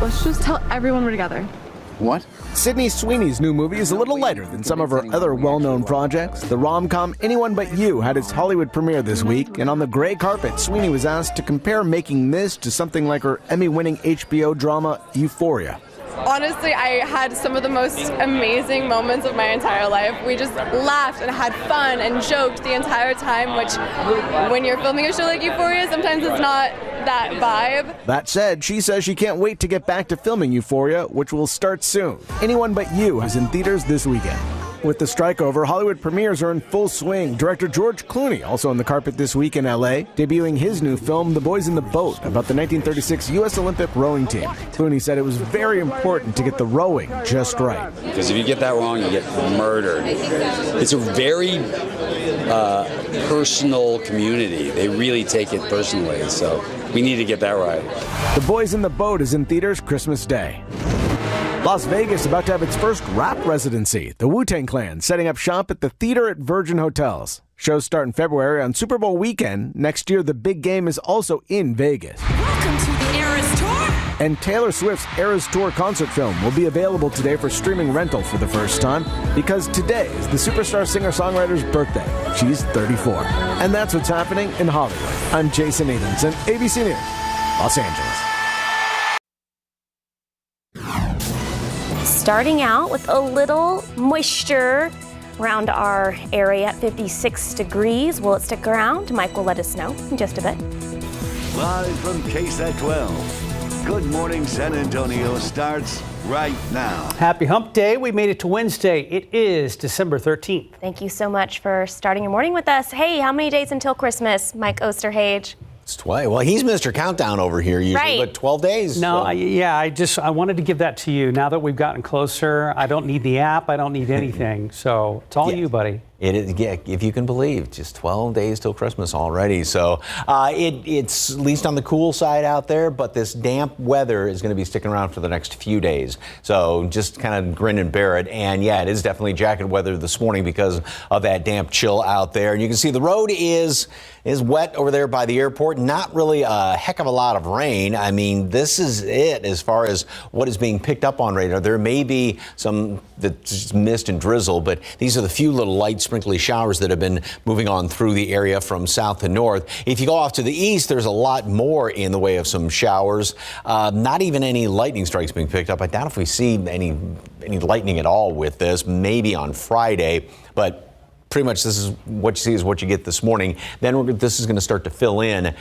Let's just tell everyone we're together. What? Sydney Sweeney's new movie is a little lighter than some of her other well-known projects. The rom-com Anyone But You had its Hollywood premiere this week, and on the gray carpet, Sweeney was asked to compare making this to something like her Emmy-winning HBO drama Euphoria. Honestly, I had some of the most amazing moments of my entire life. We just laughed and had fun and joked the entire time, which when you're filming a show like Euphoria, sometimes it's not that vibe. That said, she says she can't wait to get back to filming Euphoria, which will start soon. Anyone But You is in theaters this weekend. With the strike over, Hollywood premieres are in full swing. Director George Clooney also on the carpet this week in L.A., debuting his new film, The Boys in the Boat, about the 1936 U.S. Olympic rowing team. Clooney said it was very important to get the rowing just right. Because if you get that wrong, you get murdered. It's a very personal community. They really take it personally, so we need to get that right. The Boys in the Boat is in theaters Christmas Day. Las Vegas about to have its first rap residency. The Wu-Tang Clan setting up shop at the Theater at Virgin Hotels. Shows start in February on Super Bowl weekend. Next year, the big game is also in Vegas. Welcome to the Eras Tour. And Taylor Swift's Eras Tour concert film will be available today for streaming rental for the first time because today is the superstar singer-songwriter's birthday. She's 34. And that's what's happening in Hollywood. I'm Jason Nathanson, ABC News, Los Angeles. Starting out with a little moisture around our area at 56 degrees. Will it stick around? Mike will let us know in just a bit. Live from KSAT 12. Good Morning San Antonio starts right now. Happy Hump Day. We made it to Wednesday. It is December 13th. Thank you so much for starting your morning with us. Hey, how many days until Christmas, Mike Osterhage? It's 20. Well, he's Mr. Countdown over here usually, Right. but 12 days. No, so. I wanted to give that to you. Now that we've gotten closer, I don't need the app. I don't need anything. So it's all you, buddy. It is, yeah, if you can believe, just 12 days till Christmas already. So it's at least on the cool side out there, but this damp weather is going to be sticking around for the next few days. So just kind of grin and bear it. And yeah, it is definitely jacket weather this morning because of that damp chill out there. And you can see the road is wet over there by the airport. Not really a heck of a lot of rain. I mean, this is it as far as what is being picked up on radar. There may be some that's mist and drizzle, but these are the few little light sprinkly showers that have been moving on through the area from south to north. If you go off to the east, there's a lot more in the way of some showers. Not even any lightning strikes being picked up. I doubt if we see any lightning at all with this, maybe on Friday, but pretty much this is what you see is what you get this morning. Then this is going to start to fill in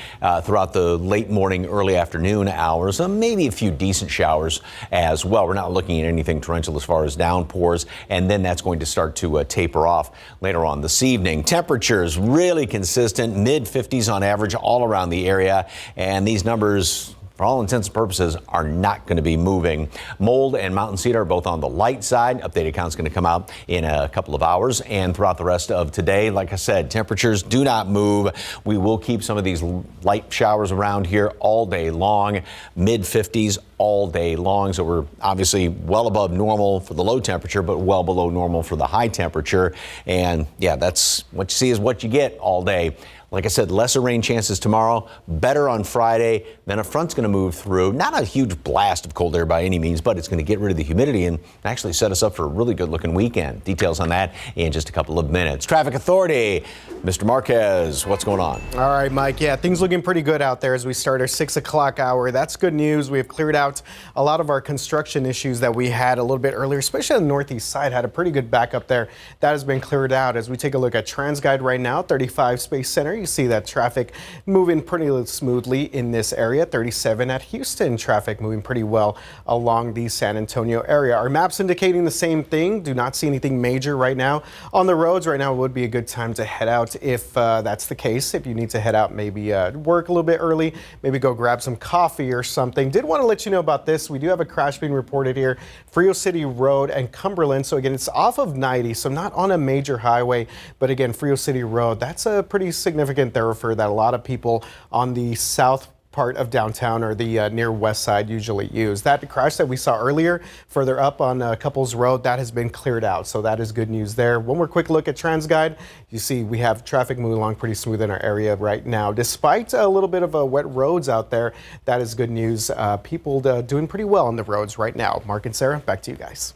throughout the late morning, early afternoon hours. Maybe a few decent showers as well. We're not looking at anything torrential as far as downpours, and then that's going to start to taper off later on this evening. Temperatures really consistent, mid-50s on average all around the area, and these numbers, for all intents and purposes, are not going to be moving. Mold and mountain cedar are both on the light side. Updated count's going to come out in a couple of hours and throughout the rest of today. Like I said, temperatures do not move. We will keep some of these light showers around here all day long, mid-50s all day long. So we're obviously well above normal for the low temperature, but well below normal for the high temperature. And yeah, that's what you see is what you get all day. Like I said, lesser rain chances tomorrow, better on Friday. Then a front's going to move through. Not a huge blast of cold air by any means, but it's going to get rid of the humidity and actually set us up for a really good looking weekend. Details on that in just a couple of minutes. Traffic Authority, Mr. Marquez, what's going on? All right, Mike. Yeah, things looking pretty good out there as we start our 6 o'clock hour. That's good news. We have cleared out a lot of our construction issues that we had a little bit earlier, especially on the northeast side. Had a pretty good backup there. That has been cleared out. As we take a look at TransGuide right now, 35 Space Center. You see that traffic moving pretty smoothly in this area. 37 at Houston, traffic moving pretty well along the San Antonio area. Our maps indicating the same thing. Do not see anything major right now on the roads. Right now would be a good time to head out if that's the case. If you need to head out, maybe work a little bit early, maybe go grab some coffee or something. Did want to let you know about this. We do have a crash being reported here, Frio City Road and Cumberland. So again, it's off of 90, so not on a major highway, but again, Frio City Road, that's a pretty significant thoroughfare that a lot of people on the south part of downtown or the near west side usually use. That crash that we saw earlier further up on Couples Road, that has been cleared out, so that is good news there. One more quick look at TransGuide. You see we have traffic moving along pretty smooth in our area right now. Despite a little bit of wet roads out there, that is good news. People doing pretty well on the roads right now. Mark and Sarah, back to you guys.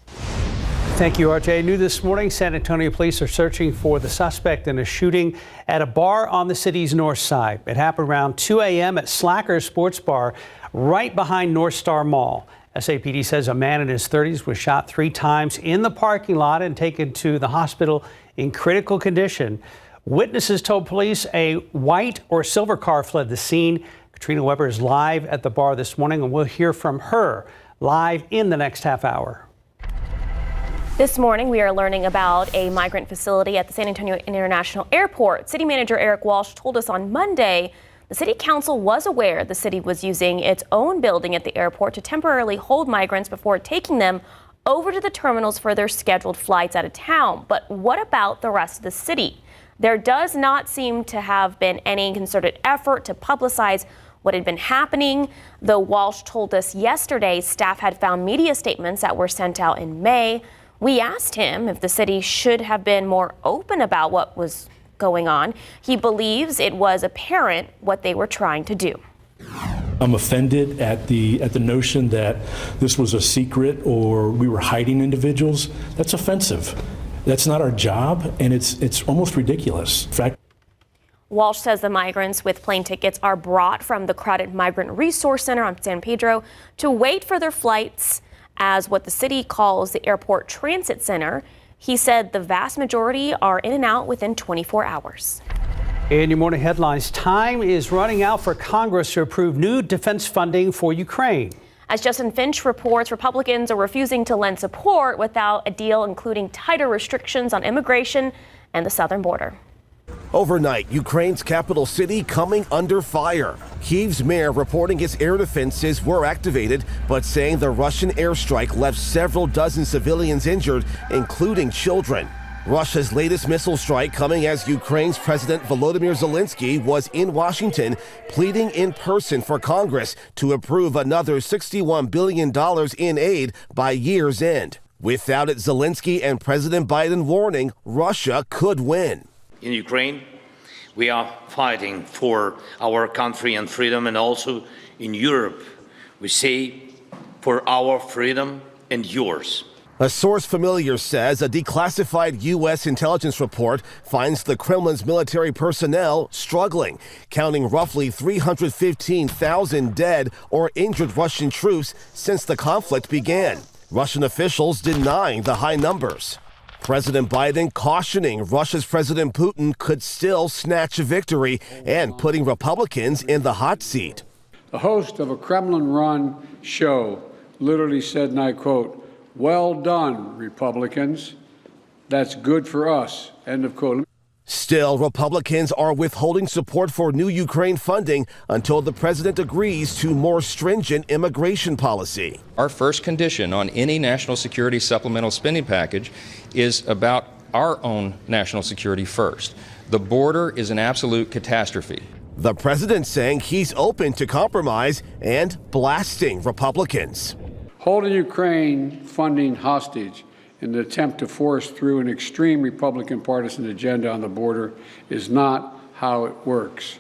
Thank you, RJ. New this morning, San Antonio police are searching for the suspect in a shooting at a bar on the city's north side. It happened around 2 a.m. at Slacker's Sports Bar right behind North Star Mall. SAPD says a man in his 30s was shot 3 times in the parking lot and taken to the hospital in critical condition. Witnesses told police a white or silver car fled the scene. Katrina Weber is live at the bar this morning, and we'll hear from her live in the next half hour. This morning, we are learning about a migrant facility at the San Antonio International Airport. City Manager Eric Walsh told us on Monday the City Council was aware the city was using its own building at the airport to temporarily hold migrants before taking them over to the terminals for their scheduled flights out of town. But what about the rest of the city? There does not seem to have been any concerted effort to publicize what had been happening. Though Walsh told us yesterday staff had found media statements that were sent out in May. We asked him if the city should have been more open about what was going on. He believes it was apparent what they were trying to do. I'm offended at the notion that this was a secret or we were hiding individuals. That's offensive. That's not our job, and it's almost ridiculous. In fact, Walsh says the migrants with plane tickets are brought from the crowded Migrant Resource Center on San Pedro to wait for their flights as what the city calls the Airport Transit Center. He said the vast majority are in and out within 24 hours. In your morning headlines, time is running out for Congress to approve new defense funding for Ukraine. As Justin Finch reports, Republicans are refusing to lend support without a deal including tighter restrictions on immigration and the southern border. Overnight, Ukraine's capital city coming under fire. Kyiv's mayor reporting his air defenses were activated, but saying the Russian airstrike left several dozen civilians injured, including children. Russia's latest missile strike coming as Ukraine's President Volodymyr Zelensky was in Washington pleading in person for Congress to approve another $61 billion in aid by year's end. Without it, Zelensky and President Biden warning Russia could win. In Ukraine, we are fighting for our country and freedom, and also in Europe, we say for our freedom and yours. A source familiar says a declassified U.S. intelligence report finds the Kremlin's military personnel struggling, counting roughly 315,000 dead or injured Russian troops since the conflict began. Russian officials denying the high numbers. President Biden cautioning Russia's President Putin could still snatch a victory and putting Republicans in the hot seat. The host of a Kremlin-run show literally said, and I quote, "Well done, Republicans. That's good for us," end of quote. Still, Republicans are withholding support for new Ukraine funding until the president agrees to more stringent immigration policy. Our first condition on any national security supplemental spending package is about our own national security first. The border is an absolute catastrophe. The president saying he's open to compromise and blasting Republicans. Holding Ukraine funding hostage in an attempt to force through an extreme Republican partisan agenda on the border is not how it works.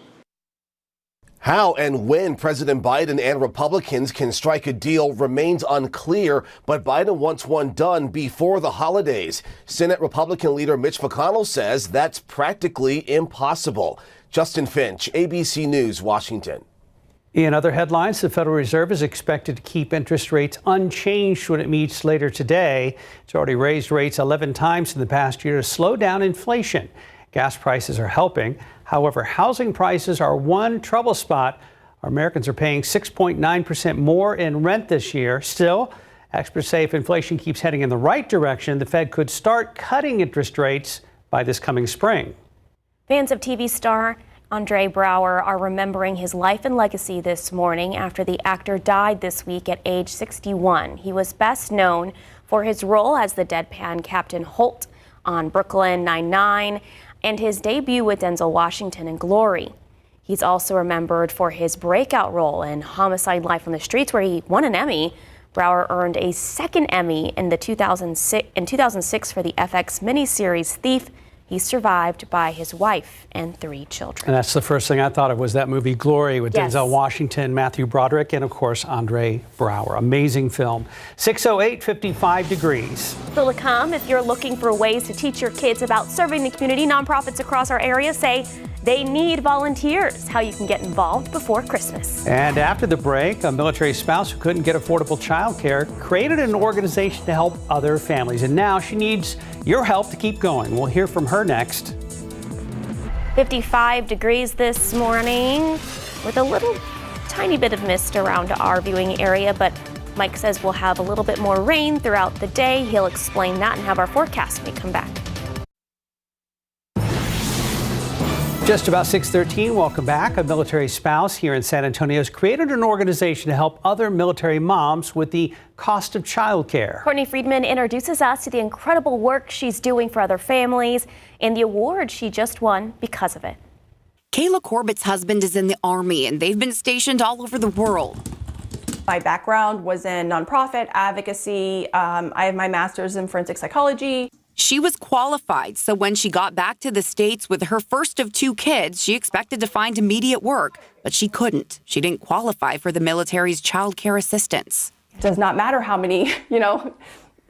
How and when President Biden and Republicans can strike a deal remains unclear, but Biden wants one done before the holidays. Senate Republican leader Mitch McConnell says that's practically impossible. Justin Finch, ABC News, Washington. In other headlines, the Federal Reserve is expected to keep interest rates unchanged when it meets later today. It's already raised rates 11 times in the past year to slow down inflation. Gas prices are helping. However, housing prices are one trouble spot. Americans are paying 6.9% more in rent this year. Still, experts say if inflation keeps heading in the right direction, the Fed could start cutting interest rates by this coming spring. Fans of TV star Andre Braugher are remembering his life and legacy this morning after the actor died this week at age 61. He was best known for his role as the deadpan Captain Holt on Brooklyn Nine-Nine and his debut with Denzel Washington in Glory. He's also remembered for his breakout role in Homicide: Life on the Streets, where he won an Emmy. Brower earned a second Emmy in 2006 for the FX miniseries Thief. He's survived by his wife and 3 children. And that's the first thing I thought of was that movie Glory with Yes. Denzel Washington, Matthew Broderick, and of course Andre Brower. Amazing film. 6:08, 55 degrees. Still to come, if you're looking for ways to teach your kids about serving the community, nonprofits across our area say they need volunteers. How you can get involved before Christmas. And after the break, a military spouse who couldn't get affordable child care created an organization to help other families. And now she needs your help to keep going. We'll hear from her next. 55 degrees this morning with a little tiny bit of mist around our viewing area, but Mike says we'll have a little bit more rain throughout the day. He'll explain that and have our forecast when we come back. Just about 6:13, welcome back. A military spouse here in San Antonio has created an organization to help other military moms with the cost of childcare. Courtney Friedman introduces us to the incredible work she's doing for other families and the award she just won because of it. Kayla Corbett's husband is in the Army, and they've been stationed all over the world. My background was in nonprofit advocacy. I have my master's in forensic psychology. She was qualified, so when she got back to the States with her first of 2 kids, she expected to find immediate work, but she couldn't. She didn't qualify for the military's child care assistance. It does not matter how many,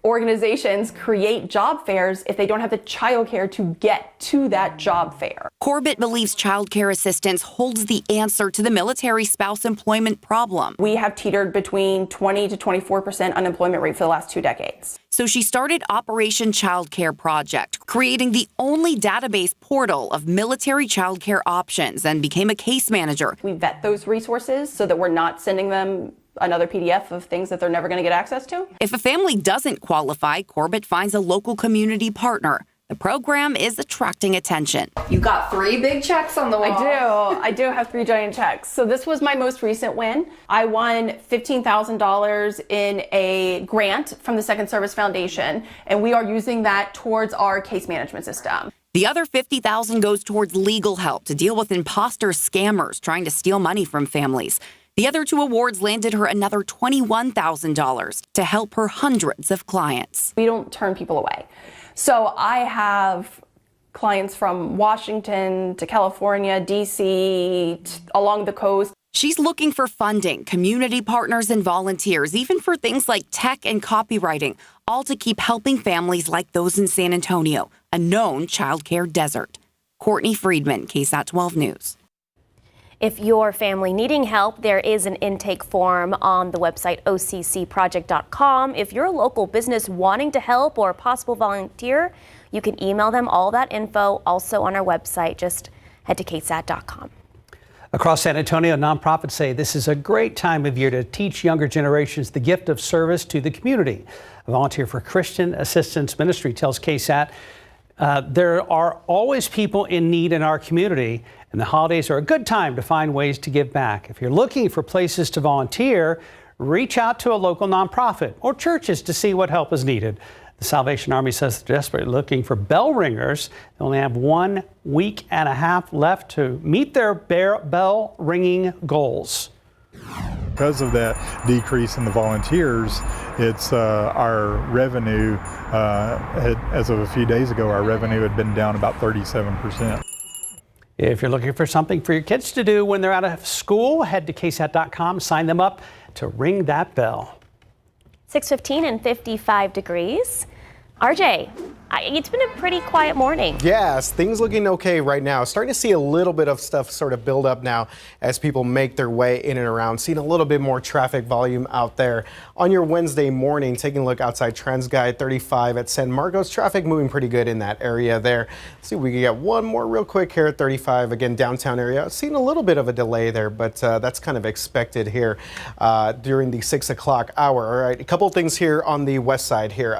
organizations create job fairs if they don't have the childcare to get to that job fair. Corbett believes child care assistance holds the answer to the military spouse employment problem. We have teetered between 20 to 24% unemployment rate for the last 2 decades. So she started Operation Child Care Project, creating the only database portal of military child care options, and became a case manager. We vet those resources so that we're not sending them another PDF of things that they're never going to get access to. If a family doesn't qualify, Corbett finds a local community partner. The program is attracting attention. You got 3 big checks on the wall. I do have 3 giant checks. So this was my most recent win. I won $15,000 in a grant from the Second Service Foundation, and we are using that towards our case management system. The other $50,000 goes towards legal help to deal with imposter scammers trying to steal money from families. The other 2 awards landed her another $21,000 to help her hundreds of clients. We don't turn people away. So I have clients from Washington to California, DC, along the coast. She's looking for funding, community partners, and volunteers, even for things like tech and copywriting, all to keep helping families like those in San Antonio, a known childcare desert. Courtney Friedman, KSAT 12 News. If your family needing help, there is an intake form on the website occproject.com. If you're a local business wanting to help or a possible volunteer, you can email them all that info also on our website. Just head to ksat.com. Across San Antonio, nonprofits say this is a great time of year to teach younger generations the gift of service to the community. A volunteer for Christian Assistance Ministry tells KSAT there are always people in need in our community, and the holidays are a good time to find ways to give back. If you're looking for places to volunteer, reach out to a local nonprofit or churches to see what help is needed. The Salvation Army says they're desperately looking for bell ringers. They only have 1 week and a half left to meet their bell ringing goals. Because of that decrease in the volunteers, it's our revenue, as of a few days ago, our revenue had been down about 37%. If you're looking for something for your kids to do when they're out of school, head to ksat.com, sign them up to ring that bell. 6:15 and 55 degrees. RJ, it's been a pretty quiet morning. Yes, things looking okay right now. Starting to see a little bit of stuff sort of build up now as people make their way in and around. Seeing a little bit more traffic volume out there. On your Wednesday morning, taking a look outside TransGuide 35 at San Marcos. Traffic moving pretty good in that area there. Let's see if we can get one more real quick here at 35. Again, downtown area. Seeing a little bit of a delay there, but that's kind of expected here during the 6 o'clock hour. All right, a couple things here on the west side here.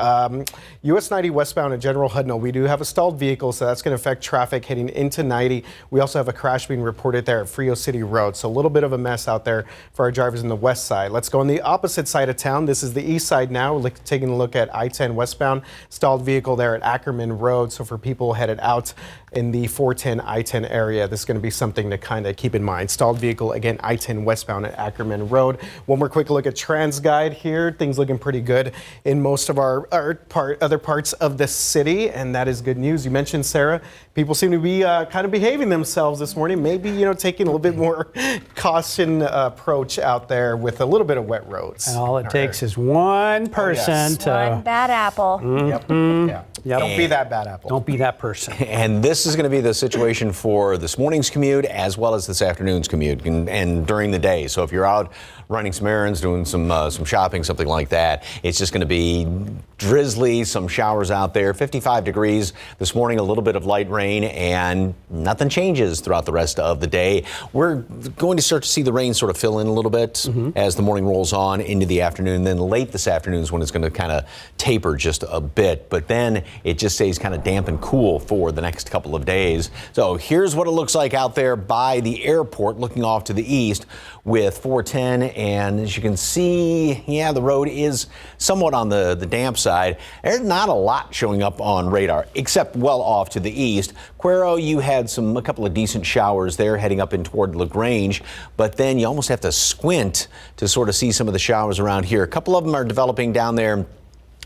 US 90 westbound at General Hudnall, we do have a stalled vehicle, so that's going to affect traffic heading into 90. We also have a crash being reported there at Frio City Road, so a little bit of a mess out there for our drivers in the west side. Let's go on the opposite side of town. This is the east side now. We're taking a look at I-10 westbound, stalled vehicle there at Ackerman Road, so for people headed out in the 410 I-10 area. This is going to be something to kind of keep in mind. Stalled vehicle, again, I-10 westbound at Ackerman Road. One more quick look at TransGuide here. Things looking pretty good in most of our other parts of the city, and that is good news. You mentioned, Sarah, people seem to be kind of behaving themselves this morning. Maybe, taking a little bit more caution approach out there with a little bit of wet roads. And all it takes is one person to... One bad apple. Yep. Don't be that bad apple. Don't be that person. And this is going to be the situation for this morning's commute as well as this afternoon's commute and during the day. So if you're out running some errands, doing some shopping, something like that, it's just going to be drizzly, some showers out there. 55 degrees this morning, a little bit of light rain, and nothing changes throughout the rest of the day. We're going to start to see the rain sort of fill in a little bit as the morning rolls on into the afternoon. Then late this afternoon is when it's going to kind of taper just a bit. But then it just stays kind of damp and cool for the next couple of days. So here's what it looks like out there by the airport, looking off to the east with 410. And as you can see, the road is somewhat on the damp side. There's not a lot showing up on radar, except well off to the east. Cuero, you had a couple of decent showers there heading up in toward LaGrange, but then you almost have to squint to sort of see some of the showers around here. A couple of them are developing down there,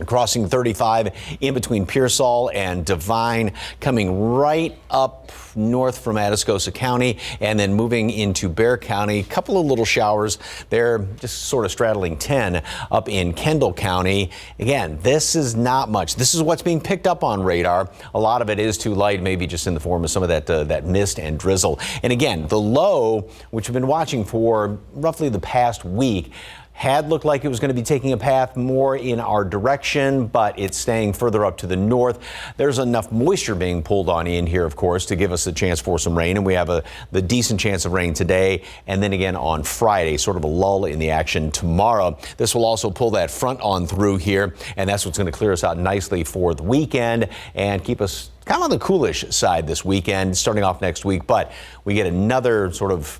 crossing 35 in between Pearsall and Devine, coming right up north from Atascosa County and then moving into Bexar County. A couple of little showers there, just sort of straddling 10 up in Kendall County. Again, this is not much. This is what's being picked up on radar. A lot of it is too light, maybe just in the form of some of that mist and drizzle. And again, the low, which we've been watching for roughly the past week, had looked like it was going to be taking a path more in our direction, but it's staying further up to the north. There's enough moisture being pulled on in here, of course, to give us a chance for some rain, and we have the decent chance of rain today, and then again on Friday, sort of a lull in the action tomorrow. This will also pull that front on through here, and that's what's going to clear us out nicely for the weekend and keep us kind of on the coolish side this weekend, starting off next week, but we get another sort of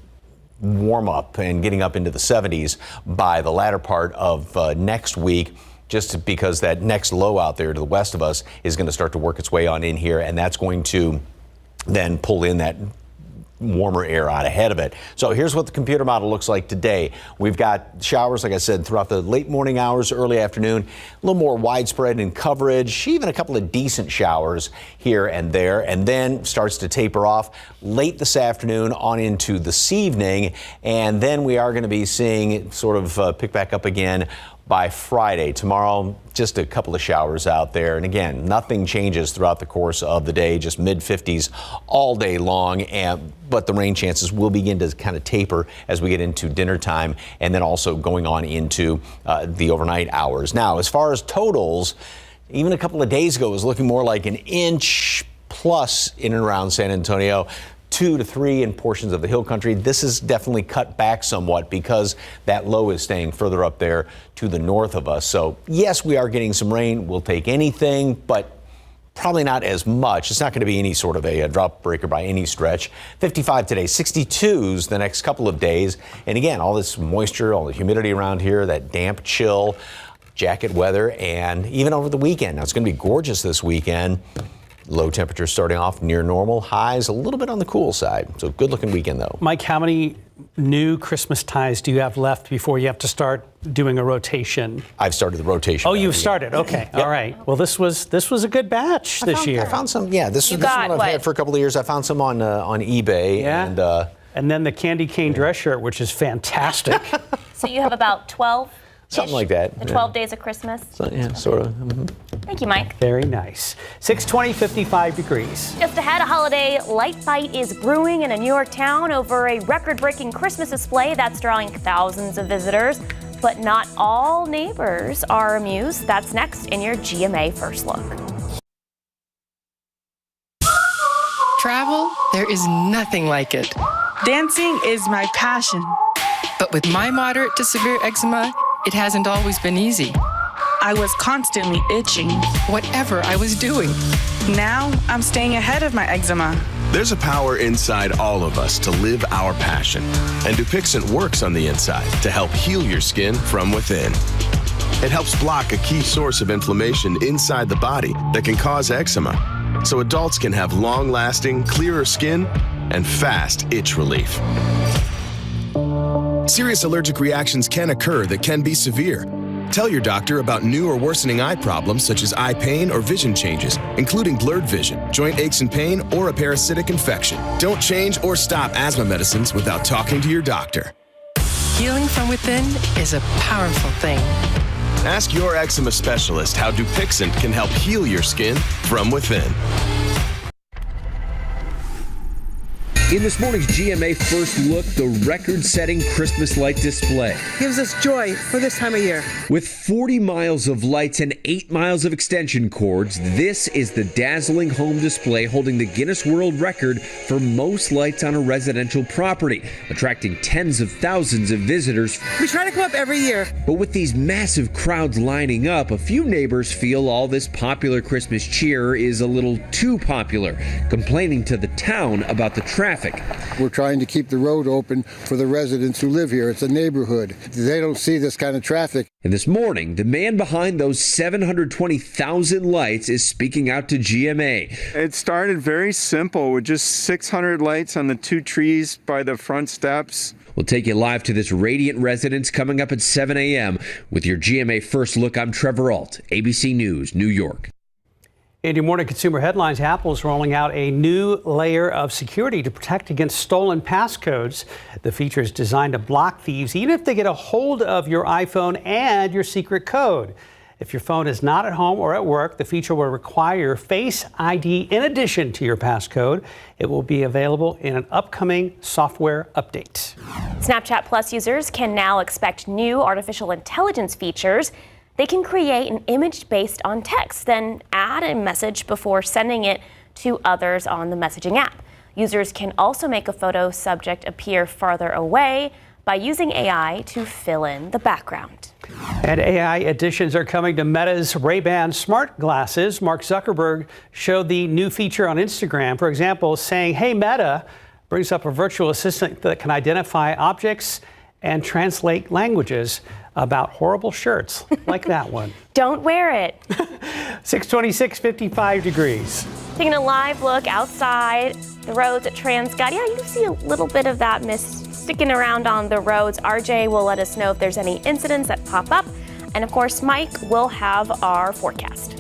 warm up and getting up into the 70s by the latter part of next week, just because that next low out there to the west of us is going to start to work its way on in here, and that's going to then pull in that warmer air out ahead of it. So here's what the computer model looks like today. We've got showers, like I said, throughout the late morning hours, early afternoon, a little more widespread in coverage, even a couple of decent showers here and there, and then starts to taper off late this afternoon on into this evening, and then we are going to be seeing it sort of pick back up again by Friday. Tomorrow, just a couple of showers out there. And again, nothing changes throughout the course of the day, just mid-50s all day long. But the rain chances will begin to kind of taper as we get into dinner time and then also going on into the overnight hours. Now, as far as totals, even a couple of days ago, it was looking more like an inch plus in and around San Antonio. 2 to 3 in portions of the hill country. This is definitely cut back somewhat because that low is staying further up there to the north of us. So yes, we are getting some rain. We'll take anything, but probably not as much. It's not going to be any sort of a drop breaker by any stretch. 55 today, 62s the next couple of days. And again, all this moisture, all the humidity around here, that damp chill, jacket weather, and even over the weekend. Now it's going to be gorgeous this weekend. Low temperatures starting off near normal, highs a little bit on the cool side. So good looking weekend though. Mike, how many new Christmas ties do you have left before you have to start doing a rotation? I've started the rotation. Oh, you've started. Okay. Yep. All right. Well, this was a good batch this year. I found some. Yeah, this is one I've had for a couple of years. I found some on eBay. Yeah. And then the candy cane dress shirt, which is fantastic. So you have about 12? Something like that. The 12 days of Christmas? So, yeah, sort of. Thank you, Mike. Very nice. 620, 55 degrees. Just ahead, a holiday light fight is brewing in a New York town over a record-breaking Christmas display that's drawing thousands of visitors. But not all neighbors are amused. That's next in your GMA First Look. Travel, there is nothing like it. Dancing is my passion. But with my moderate to severe eczema, it hasn't always been easy. I was constantly itching, whatever I was doing. Now, I'm staying ahead of my eczema. There's a power inside all of us to live our passion. And Dupixent works on the inside to help heal your skin from within. It helps block a key source of inflammation inside the body that can cause eczema. so adults can have long-lasting, clearer skin and fast itch relief. Serious allergic reactions can occur that can be severe. Tell your doctor about new or worsening eye problems such as eye pain or vision changes, including blurred vision, joint aches and pain, or a parasitic infection. Don't change or stop asthma medicines without talking to your doctor. Healing from within is a powerful thing. Ask your eczema specialist how Dupixent can help heal your skin from within. In this morning's GMA First Look, the record-setting Christmas light display. Gives us joy for this time of year. With 40 miles of lights and 8 miles of extension cords, this is the dazzling home display holding the Guinness World Record for most lights on a residential property, attracting tens of thousands of visitors. We try to come up every year. But with these massive crowds lining up, a few neighbors feel all this popular Christmas cheer is a little too popular, complaining to the town about the traffic. We're trying to keep the road open for the residents who live here. It's a neighborhood. They don't see this kind of traffic. And this morning, the man behind those 720,000 lights is speaking out to GMA. It started very simple with just 600 lights on the 2 trees by the front steps. We'll take you live to this radiant residence coming up at 7 a.m. With your GMA First Look, I'm Trevor Ault, ABC News, New York. In your morning consumer headlines, Apple is rolling out a new layer of security to protect against stolen passcodes. The feature is designed to block thieves even if they get a hold of your iPhone and your secret code. If your phone is not at home or at work, the feature will require Face ID in addition to your passcode. It will be available in an upcoming software update. Snapchat Plus users can now expect new artificial intelligence features. They can create an image based on text, then add a message before sending it to others on the messaging app. Users can also make a photo subject appear farther away by using AI to fill in the background. And AI additions are coming to Meta's Ray-Ban smart glasses. Mark Zuckerberg showed the new feature on Instagram. For example, saying, "Hey Meta," brings up a virtual assistant that can identify objects and translate languages about horrible shirts like that one. Don't wear it. 626, 55 degrees. Taking a live look outside the roads at TransGuide. Yeah, you can see a little bit of that mist sticking around on the roads. RJ will let us know if there's any incidents that pop up. And of course, Mike will have our forecast.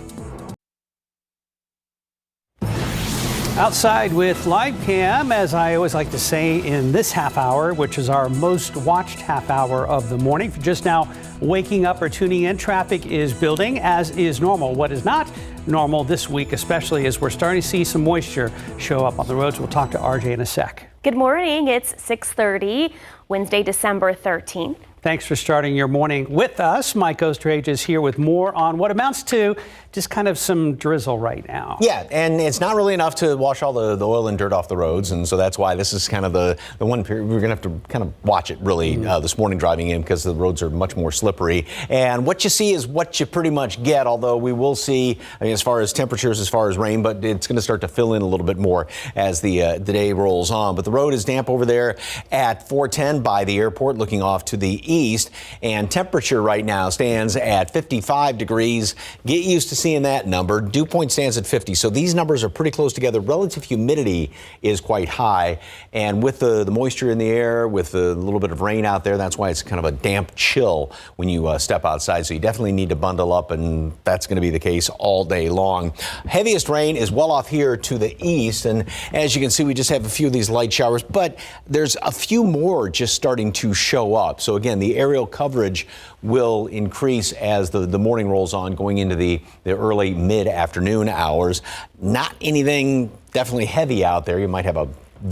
Outside with live cam, as I always like to say in this half hour, which is our most watched half hour of the morning. If you're just now waking up or tuning in, traffic is building as is normal. What is not normal this week, especially as we're starting to see some moisture show up on the roads. We'll talk to RJ in a sec. Good morning. It's 6:30, Wednesday, December 13th. Thanks for starting your morning with us. Mike Osterhage is here with more on what amounts to just kind of some drizzle right now. Yeah, and it's not really enough to wash all the oil and dirt off the roads, and so that's why this is kind of the one period we're going to have to kind of watch it really this morning driving in, because the roads are much more slippery. And what you see is what you pretty much get, although we will see, I mean, as far as temperatures, as far as rain, but it's going to start to fill in a little bit more as the day rolls on. But the road is damp over there at 410 by the airport, looking off to the east, and temperature right now stands at 55 degrees. Get used to seeing that number. Dew point stands at 50, so these numbers are pretty close together. Relative humidity is quite high, and with the moisture in the air, with a little bit of rain out there, that's why it's kind of a damp chill when you step outside, so you definitely need to bundle up, and that's going to be the case all day long. Heaviest rain is well off here to the east, and as you can see, we just have a few of these light showers, but there's a few more just starting to show up. So again, the aerial coverage will increase as the morning rolls on, going into the early mid-afternoon hours. Not anything definitely heavy out there. You might have a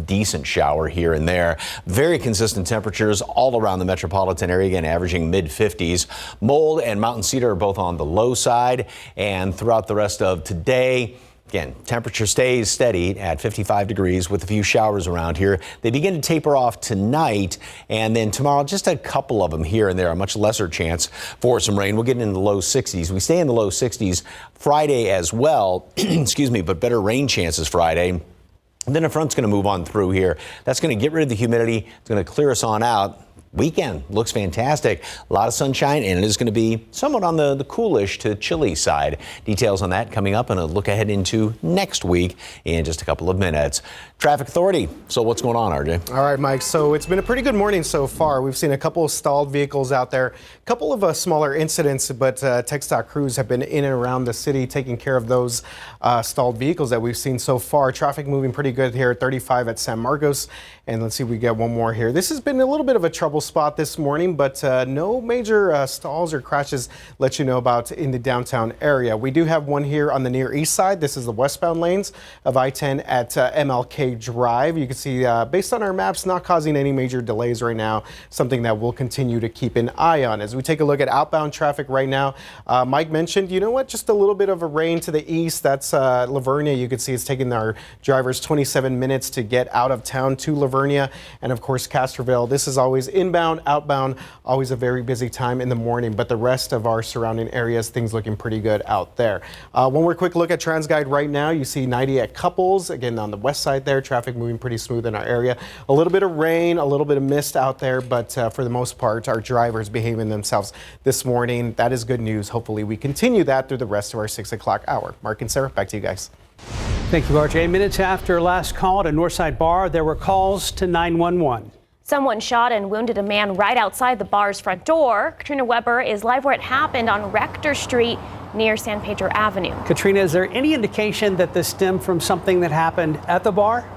decent shower here and there. Very consistent temperatures all around the metropolitan area, again averaging mid-50s. Mold and mountain cedar are both on the low side, and throughout the rest of today, again, temperature stays steady at 55 degrees with a few showers around here. They begin to taper off tonight, and then tomorrow, just a couple of them here and there, a much lesser chance for some rain. We'll get into the low 60s. We stay in the low 60s Friday as well, excuse me, but better rain chances Friday. And then a front's going to move on through here. That's going to get rid of the humidity. It's going to clear us on out. weekend looks fantastic. A lot of sunshine, and it is going to be somewhat on the coolish to chilly side. Details on that coming up, and a look ahead into next week in just a couple of minutes. Traffic Authority. So what's going on, RJ? All right, Mike. So it's been a pretty good morning so far. We've seen a couple of stalled vehicles out there, a couple of smaller incidents, but TxDOT crews have been in and around the city taking care of those stalled vehicles that we've seen so far. Traffic moving pretty good here at 35 at San Marcos. And let's see if we get one more here. This has been a little bit of a trouble spot this morning, but no major stalls or crashes let you know about in the downtown area. We do have one here on the Near East Side. This is the westbound lanes of I-10 at MLK Drive. You can see, based on our maps, not causing any major delays right now, something that we'll continue to keep an eye on. As we take a look at outbound traffic right now, Mike mentioned, you know what, just a little bit of a rain to the east. That's Livernia. You can see it's taking our drivers 27 minutes to get out of town to Livernia. And of course, Castroville. This is always inbound, outbound, always a very busy time in the morning, but the rest of our surrounding areas, things looking pretty good out there. One more quick look at TransGuide right now. You see 90 at Couples, again on the west side there, traffic moving pretty smooth in our area. A little bit of rain, a little bit of mist out there, but for the most part, our drivers behaving themselves this morning. That is good news. Hopefully we continue that through the rest of our 6 o'clock hour. Mark and Sarah, back to you guys. Thank you, RJ. Minutes after last call at a Northside bar, there were calls to 911. Someone shot and wounded a man right outside the bar's front door. Katrina Weber is live where it happened on Rector Street near San Pedro Avenue. Katrina, is there any indication that this stemmed from something that happened at the bar?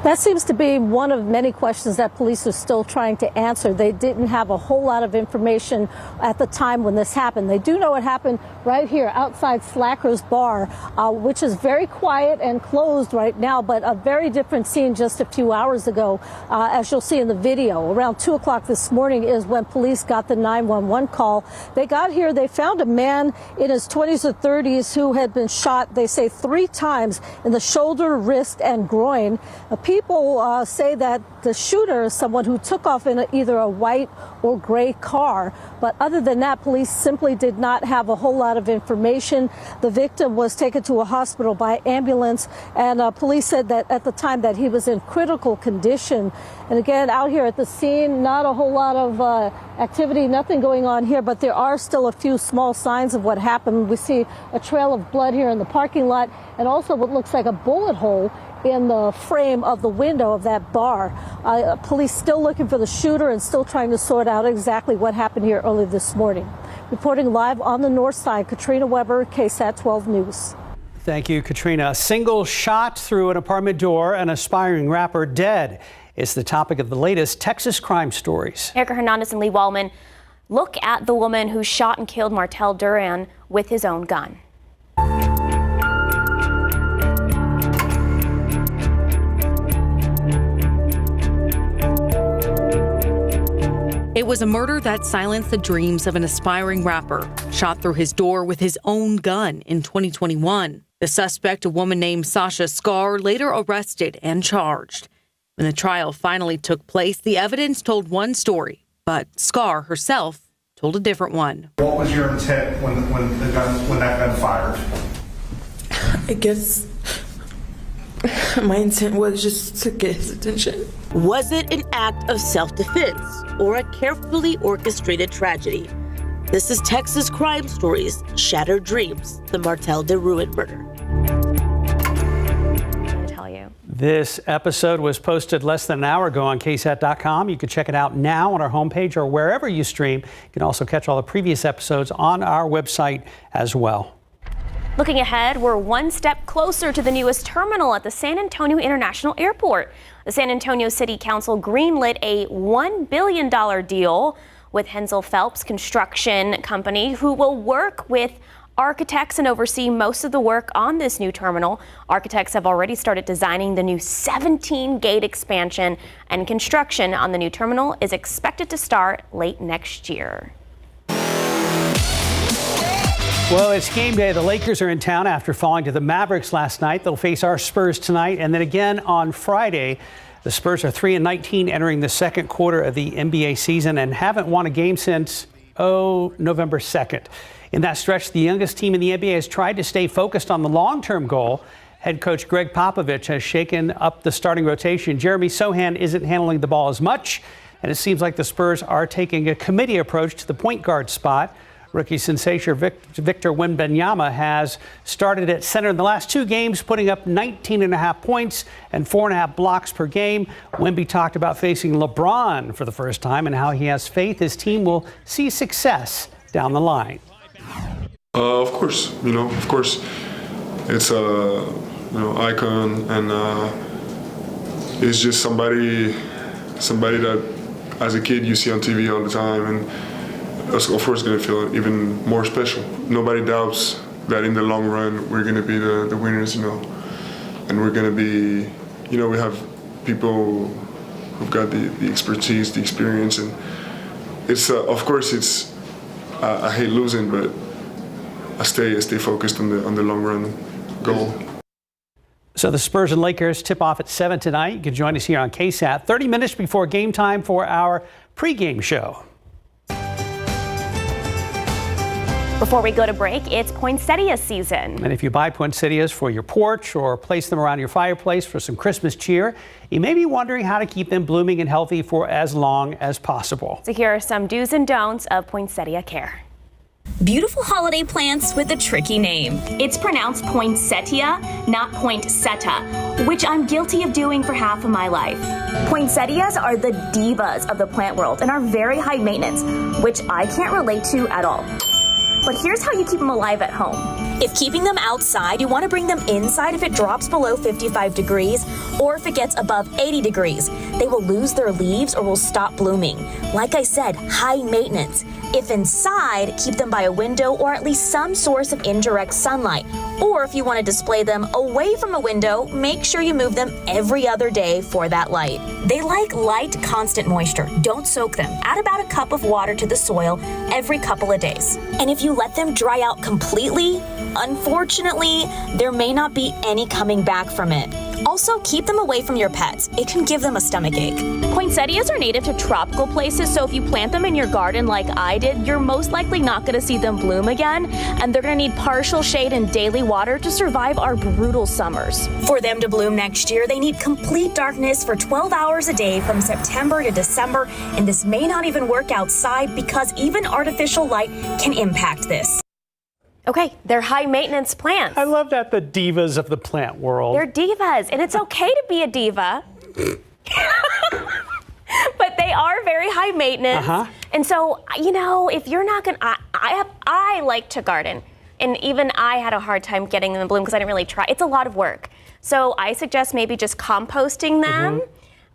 That seems to be one of many questions that police are still trying to answer. They didn't have a whole lot of information at the time when this happened. They do know it happened right here outside Slacker's Bar, which is very quiet and closed right now, but a very different scene just a few hours ago, as you'll see in the video. Around 2 o'clock this morning is when police got the 911 call. They got here, they found a man in his 20s or 30s who had been shot, they say 3 times in the shoulder, wrist, and groin. People say that the shooter is someone who took off in either a white or gray car. But other than that, police simply did not have a whole lot of information. The victim was taken to a hospital by ambulance, and police said that at the time that he was in critical condition. And again, out here at the scene, not a whole lot of activity, nothing going on here, but there are still a few small signs of what happened. We see a trail of blood here in the parking lot, and also what looks like a bullet hole in the frame of the window of that bar. Police still looking for the shooter and still trying to sort out exactly what happened here early this morning. Reporting live on the north side, Katrina Weber, KSAT 12 News. Thank you, Katrina. A single shot through an apartment door, an aspiring rapper dead. It's the topic of the latest Texas crime stories. Erica Hernandez and Lee Wallman look at the woman who shot and killed Martel Duran with his own gun. It was a murder that silenced the dreams of an aspiring rapper, shot through his door with his own gun in 2021. The suspect, a woman named Sasha Scar, later arrested and charged. When the trial finally took place, the evidence told one story, but Scar herself told a different one. What was your intent when that gun fired? I guess my intent was just to get his attention. Was it an act of self-defense or a carefully orchestrated tragedy? This is Texas Crime Stories, Shattered Dreams, the Martel Duran murder. This episode was posted less than an hour ago on KSAT.com. You can check it out now on our homepage or wherever you stream. You can also catch all the previous episodes on our website as well. Looking ahead, we're one step closer to the newest terminal at the San Antonio International Airport. The San Antonio City Council greenlit a $1 billion deal with Hensel Phelps Construction Company, who will work with architects and oversee most of the work on this new terminal. Architects have already started designing the new 17-gate expansion, and construction on the new terminal is expected to start late next year. Well, it's game day. The Lakers are in town after falling to the Mavericks last night. They'll face our Spurs tonight and then again on Friday. The Spurs are 3-19 entering the second quarter of the NBA season and haven't won a game since, November 2nd. In that stretch, the youngest team in the NBA has tried to stay focused on the long-term goal, Head coach Greg Popovich has shaken up the starting rotation. Jeremy Sohan isn't handling the ball as much, and it seems like the Spurs are taking a committee approach to the point guard spot. Rookie sensation Victor Wembanyama has started at center in the last 2 games, putting up 19.5 points and 4.5 blocks per game. Wemby talked about facing LeBron for the first time and how he has faith his team will see success down the line. Of course, it's a icon, and it's just somebody that as a kid you see on TV all the time, and of course going to feel even more special. Nobody doubts that in the long run we're going to be the winners, and we're going to be, we have people who've got the expertise, the experience, and it's of course it's I hate losing, but I stay focused on the long run goal. So the Spurs and Lakers tip off at 7 tonight. You can join us here on KSAT 30 minutes before game time for our pregame show. Before we go to break, it's poinsettia season. And if you buy poinsettias for your porch or place them around your fireplace for some Christmas cheer, you may be wondering how to keep them blooming and healthy for as long as possible. So here are some do's and don'ts of poinsettia care. Beautiful holiday plants with a tricky name. It's pronounced poinsettia, not poinsettia, which I'm guilty of doing for half of my life. Poinsettias are the divas of the plant world and are very high maintenance, which I can't relate to at all. But here's how you keep them alive at home. If keeping them outside, you want to bring them inside if it drops below 55 degrees or if it gets above 80 degrees. They will lose their leaves or will stop blooming. Like I said, high maintenance. If inside, keep them by a window or at least some source of indirect sunlight. Or if you want to display them away from a window, make sure you move them every other day for that light. They like light, constant moisture. Don't soak them. Add about a cup of water to the soil every couple of days. And if you let them dry out completely, unfortunately, there may not be any coming back from it. Also, keep them away from your pets. It can give them a stomachache. Poinsettias are native to tropical places, so if you plant them in your garden like I did, you're most likely not going to see them bloom again, and they're going to need partial shade and daily water to survive our brutal summers. For them to bloom next year, they need complete darkness for 12 hours a day from September to December, and this may not even work outside because even artificial light can impact this. Okay, they're high maintenance plants. I love that, the divas of the plant world. They're divas, and it's okay to be a diva. But they are very high maintenance. And so, if you're not going to, I like to garden. And even I had a hard time getting them to bloom because I didn't really try. It's a lot of work. So I suggest maybe just composting them.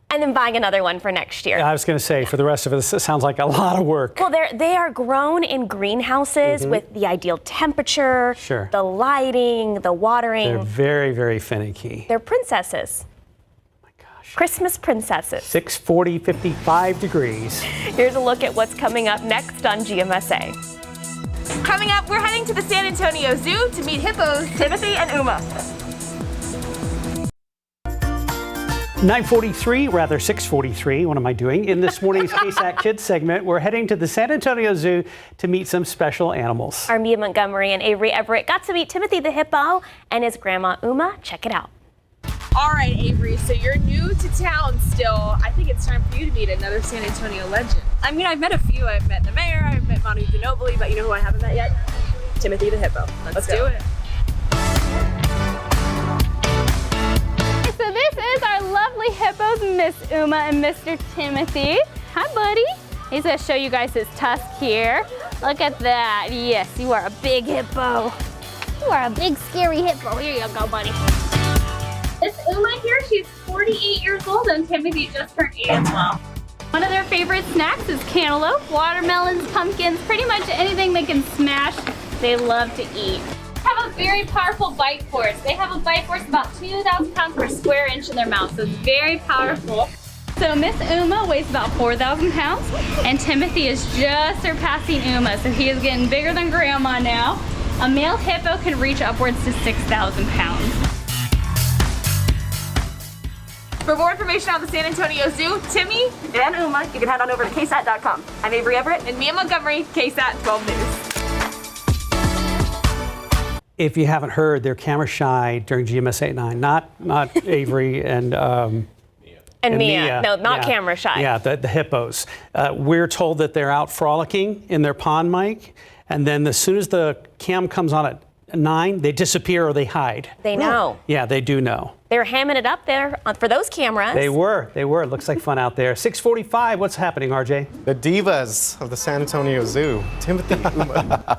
And then buying another one for next year. I was going to say, for the rest of it, this sounds like a lot of work. Well, they are grown in greenhouses with the ideal temperature, the lighting, the watering. They're very, very finicky. They're princesses. Oh my gosh. Christmas princesses. 6:40, 55 degrees. Here's a look at what's coming up next on GMSA. Coming up, we're heading to the San Antonio Zoo to meet hippos Timothy and Uma. 6:43. What am I doing? In this morning's KSAT Kids segment, we're heading to the San Antonio Zoo to meet some special animals. Our Mia Montgomery and Avery Everett got to meet Timothy the hippo and his grandma Uma. Check it out. All right, Avery, so you're new to town still. I think it's time for you to meet another San Antonio legend. I mean, I've met a few. I've met the mayor, I've met Manu Ginobili, but you know who I haven't met yet? Timothy the hippo. Let's do it. So this is our lovely hippos, Miss Uma and Mr. Timothy. Hi, buddy. He's gonna show you guys his tusk here. Look at that. Yes, you are a big hippo. You are a big, scary hippo. Here you go, buddy. Miss Uma here, she's 48 years old, and Timothy just turned 8 as well. One of their favorite snacks is cantaloupe, watermelons, pumpkins, pretty much anything they can smash, they love to eat. Have a very powerful bite force. They have a bite force about 2,000 pounds per square inch in their mouth, so it's very powerful. So Miss Uma weighs about 4,000 pounds, and Timothy is just surpassing Uma, so he is getting bigger than Grandma now. A male hippo can reach upwards to 6,000 pounds. For more information on the San Antonio Zoo, Timmy and Uma, you can head on over to KSAT.com. I'm Avery Everett and Mia Montgomery, KSAT 12 News. If you haven't heard, they're camera shy during GMS 89, not Avery and Mia. No, not camera shy. Yeah, the hippos. We're told that they're out frolicking in their pond, Mike, and then as soon as the cam comes on at 9, they disappear or they hide. They know. Yeah, they do know. They're hamming it up there for those cameras. They were. It looks like fun out there. 6:45, what's happening, RJ? The divas of the San Antonio Zoo, Timothy Uma.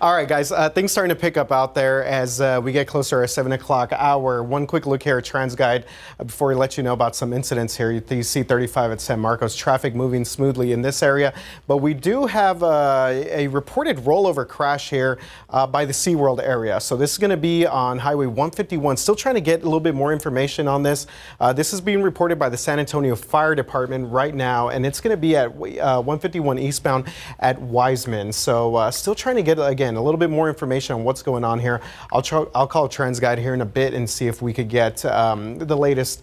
All right, guys, things starting to pick up out there as we get closer to our 7 o'clock hour. One quick look here at TransGuide before we let you know about some incidents here. You see 35 at San Marcos, traffic moving smoothly in this area, but we do have a reported rollover crash here by the SeaWorld area. So this is going to be on Highway 151. Still trying to get a little bit more information on this. This is being reported by the San Antonio Fire Department right now, and it's going to be at 151 eastbound at Wiseman. So still trying to get, again, a little bit more information on what's going on here. I'll call TransGuide here in a bit and see if we could get the latest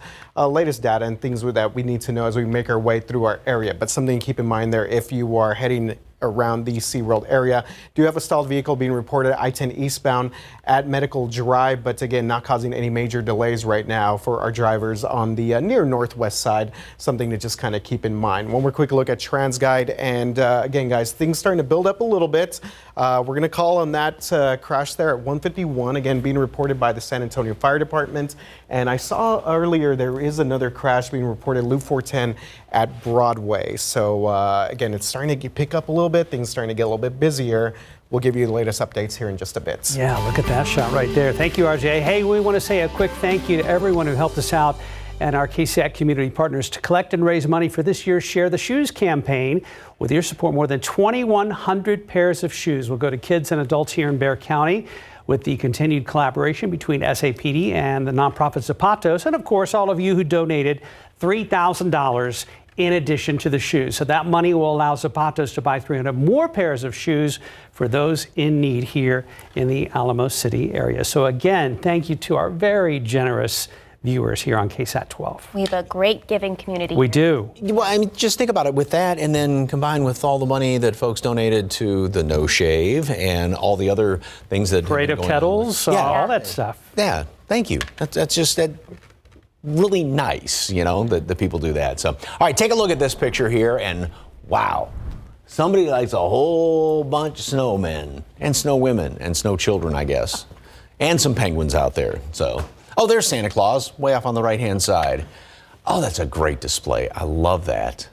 data and things that we need to know as we make our way through our area. But something to keep in mind there if you are heading around the SeaWorld area. Do have a stalled vehicle being reported I-10 eastbound at Medical Drive, but again, not causing any major delays right now for our drivers on the near northwest side. Something to just kind of keep in mind. One more quick look at TransGuide, and again, guys, things starting to build up a little bit. We're going to call on that crash there at 151, again, being reported by the San Antonio Fire Department. And I saw earlier there is another crash being reported, Loop 410 at Broadway. So again, it's starting to pick up a little bit. Things starting to get a little bit busier. We'll give you the latest updates here in just a bit. Yeah, look at that shot right there. Thank you, RJ. Hey, we want to say a quick thank you to everyone who helped us out and our KSAT community partners to collect and raise money for this year's Share the Shoes campaign. With your support, more than 2,100 pairs of shoes will go to kids and adults here in Bexar County, with the continued collaboration between SAPD and the nonprofit Zapatos, and of course, all of you who donated $3,000 in addition to the shoes. So that money will allow Zapatos to buy 300 more pairs of shoes for those in need here in the Alamo City area. So again, thank you to our very generous viewers here on KSAT 12. We have a great giving community. We do. Well, I mean, just think about it with that, and then combined with all the money that folks donated to the No Shave and all the other things that Parade of Kettles, all that stuff. Yeah, thank you. That's just that. Really nice, you know, that people do that. So, all right, take a look at this picture here, and wow, somebody likes a whole bunch of snowmen and snow women and snow children, I guess, and some penguins out there. So, oh, there's Santa Claus way off on the right-hand side. Oh, that's a great display. I love that.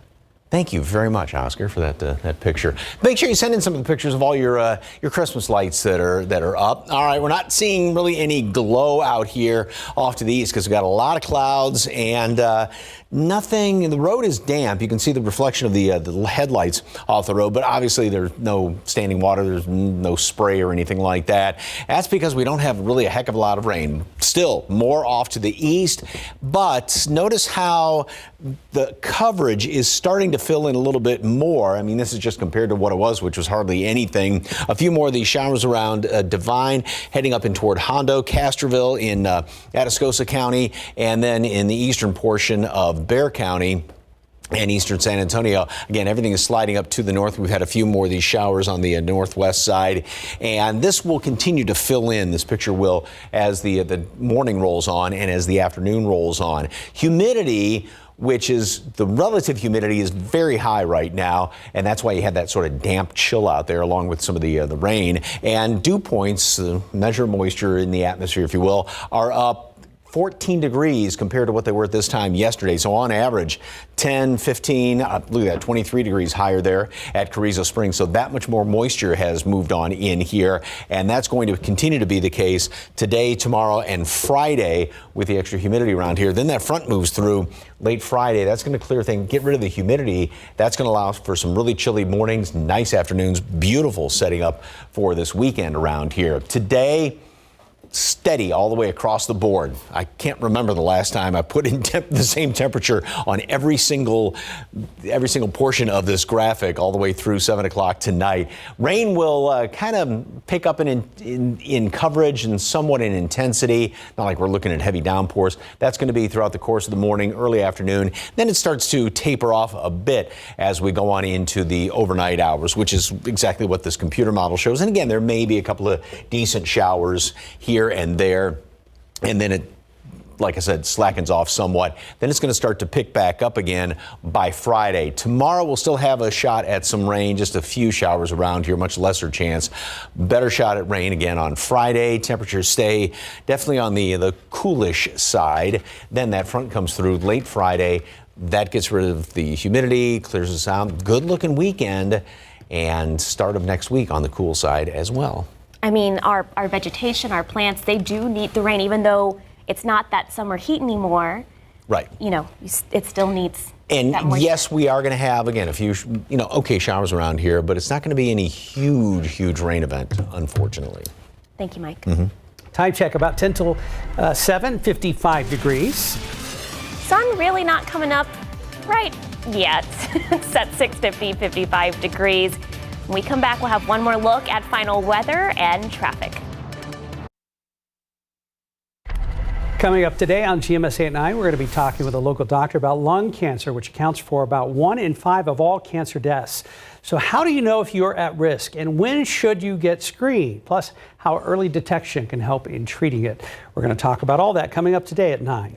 Thank you very much, Oscar, for that picture. Make sure you send in some of the pictures of all your Christmas lights that are up. All right, we're not seeing really any glow out here off to the east because we've got a lot of clouds and nothing. The road is damp. You can see the reflection of the headlights off the road, but obviously there's no standing water. There's no spray or anything like that. That's because we don't have really a heck of a lot of rain. Still more off to the east, but notice how the coverage is starting to fill in a little bit more. I mean, this is just compared to what it was, which was hardly anything. A few more of these showers around Devine, heading up in toward Hondo, Castroville in Atascosa County, and then in the eastern portion of Bexar County and eastern San Antonio. Again, everything is sliding up to the north. We've had a few more of these showers on the northwest side, and this will continue to fill in. This picture will as the morning rolls on and as the afternoon rolls on. Humidity, which is the relative humidity, is very high right now, and that's why you had that sort of damp chill out there along with some of the rain. And dew points, measure moisture in the atmosphere, if you will, are up 14 degrees compared to what they were at this time yesterday. So on average, 10, 15, look at that, 23 degrees higher there at Carrizo Springs. So that much more moisture has moved on in here. And that's going to continue to be the case today, tomorrow, and Friday with the extra humidity around here. Then that front moves through late Friday. That's going to clear things, get rid of the humidity. That's going to allow for some really chilly mornings, nice afternoons, beautiful setting up for this weekend around here. Today, steady all the way across the board. I can't remember the last time I put in the same temperature on every single portion of this graphic all the way through 7 o'clock tonight. Rain will kind of pick up in coverage and somewhat in intensity. Not like we're looking at heavy downpours. That's going to be throughout the course of the morning, early afternoon. Then it starts to taper off a bit as we go on into the overnight hours, which is exactly what this computer model shows. And again, there may be a couple of decent showers here and there, and then it, like I said, slackens off somewhat. Then it's going to start to pick back up again by Friday. Tomorrow we'll still have a shot at some rain, just a few showers around here, much lesser chance. Better shot at rain again on Friday. Temperatures stay definitely on the coolish side. Then that front comes through late Friday. That gets rid of the humidity, clears us out. Good looking weekend, and start of next week on the cool side as well. I mean, our vegetation, our plants, they do need the rain, even though it's not that summer heat anymore. Right. You know, it still needs and that moisture. Yes, we are going to have, again, a few, okay showers around here, but it's not going to be any huge rain event, unfortunately. Thank you, Mike. Mm-hmm. Time check about 10 till 7, 55 degrees. Sun really not coming up right yet. It's at 6:50, 55 degrees. When we come back, we'll have one more look at final weather and traffic. Coming up today on GMSA at 9, we're going to be talking with a local doctor about lung cancer, which accounts for about 1 in 5 of all cancer deaths. So how do you know if you're at risk, and when should you get screened? Plus, how early detection can help in treating it. We're going to talk about all that coming up today at 9.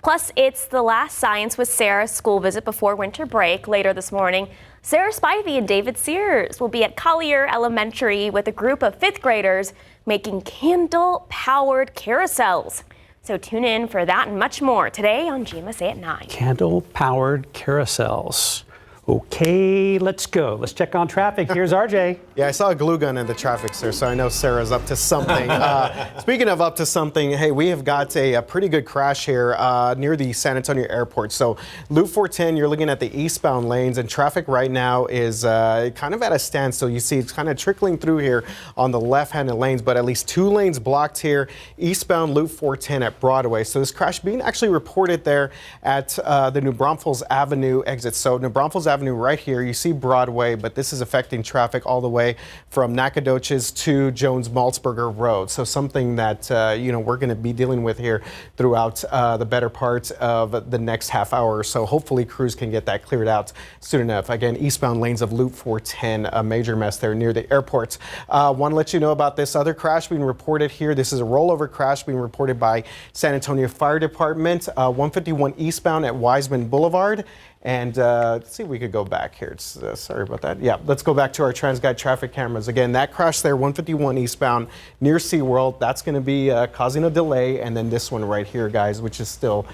Plus, it's the last Science with Sarah school visit before winter break. Later this morning, Sarah Spivey and David Sears will be at Collier Elementary with a group of 5th graders making candle-powered carousels. So tune in for that and much more today on GMSA at 9. Candle-powered carousels. Okay, let's go. Let's check on traffic. Here's RJ. Yeah, I saw a glue gun in the traffic, sir, so I know Sarah's up to something. Speaking of up to something, hey, we have got a pretty good crash here near the San Antonio airport. So Loop 410, you're looking at the eastbound lanes, and traffic right now is kind of at a standstill. You see it's kind of trickling through here on the left-handed lanes, but at least 2 lanes blocked here, eastbound Loop 410 at Broadway. So this crash being actually reported there at the New Braunfels Avenue exit. So New Braunfels Avenue right here, you see Broadway, but this is affecting traffic all the way from Nacogdoches to Jones-Maltzberger Road. So something that, we're going to be dealing with here throughout the better part of the next half hour or so. Hopefully crews can get that cleared out soon enough. Again, eastbound lanes of Loop 410, a major mess there near the airport. Want to let you know about this other crash being reported here. This is a rollover crash being reported by San Antonio Fire Department, 151 eastbound at Wiseman Boulevard. And let's see if we could go back here. Sorry about that. Yeah, let's go back to our TransGuide traffic cameras. Again, that crash there, 151 eastbound near SeaWorld, that's going to be causing a delay. And then this one right here, guys, which is still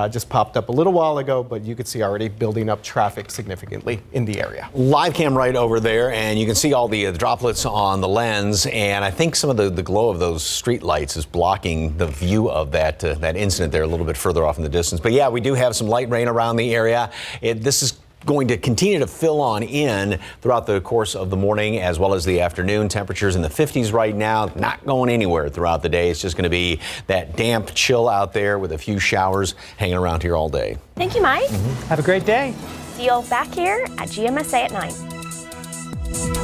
just popped up a little while ago, but you can see already building up traffic significantly in the area. Live cam right over there, and you can see all the droplets on the lens. And I think some of the glow of those street lights is blocking the view of that incident there a little bit further off in the distance. But yeah, we do have some light rain around the area. This is going to continue to fill on in throughout the course of the morning as well as the afternoon. Temperatures in the 50s right now, not going anywhere throughout the day. It's just going to be that damp chill out there with a few showers hanging around here all day. Thank you, Mike. Have a great day. See you all back here at GMSA at 9.